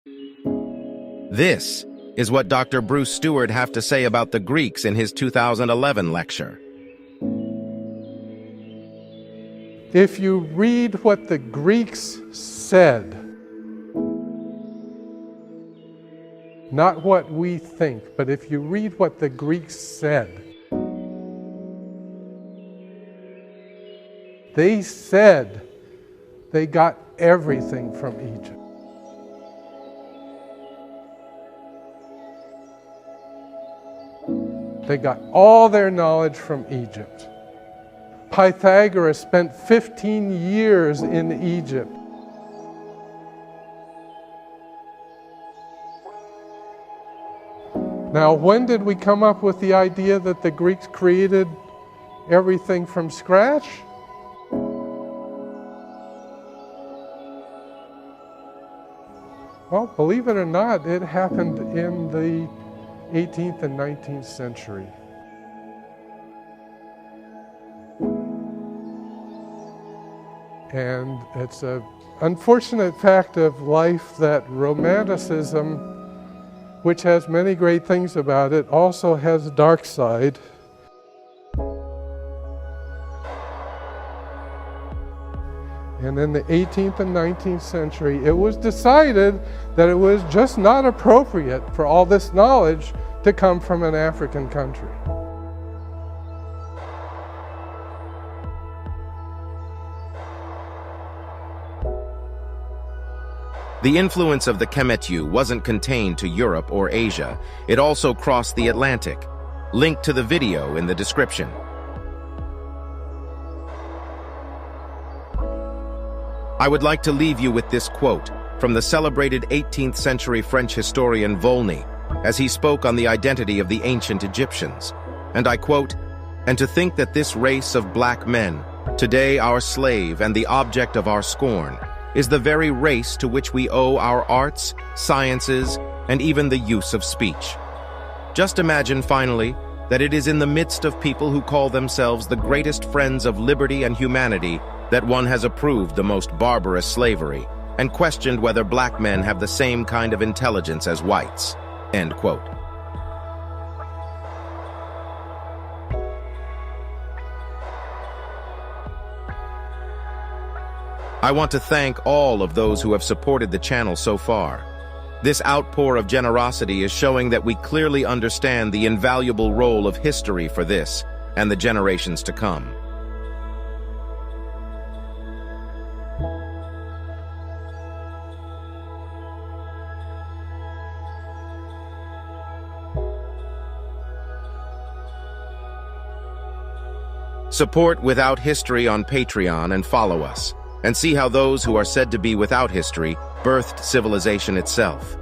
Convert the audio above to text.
This is what Dr. Bruce Stewart have to say about the Greeks in his 2011 lecture. If you read what the Greeks said, not what we think, but if you read what the Greeks said, they said they got everything from Egypt. They got all their knowledge from Egypt. Pythagoras spent 15 years in Egypt. Now, when did we come up with the idea that the Greeks created everything from scratch? Well, believe it or not, it happened in the 18th and 19th century. And it's an unfortunate fact of life that Romanticism, which has many great things about it, also has a dark side. And in the 18th and 19th century, it was decided that it was just not appropriate for all this knowledge to come from an African country. The influence of the Kemetu wasn't contained to Europe or Asia. It also crossed the Atlantic. Link to the video in the description. I would like to leave you with this quote from the celebrated 18th century French historian Volney, as he spoke on the identity of the ancient Egyptians. And I quote, "And to think that this race of black men, today our slave and the object of our scorn, is the very race to which we owe our arts, sciences, and even the use of speech." Just imagine, finally, that it is in the midst of people who call themselves the greatest friends of liberty and humanity that one has approved the most barbarous slavery and questioned whether black men have the same kind of intelligence as whites. End quote. I want to thank all of those who have supported the channel so far. This outpour of generosity is showing that we clearly understand the invaluable role of history for this and the generations to come. Support Without History on Patreon and follow us, and see how those who are said to be without history birthed civilization itself.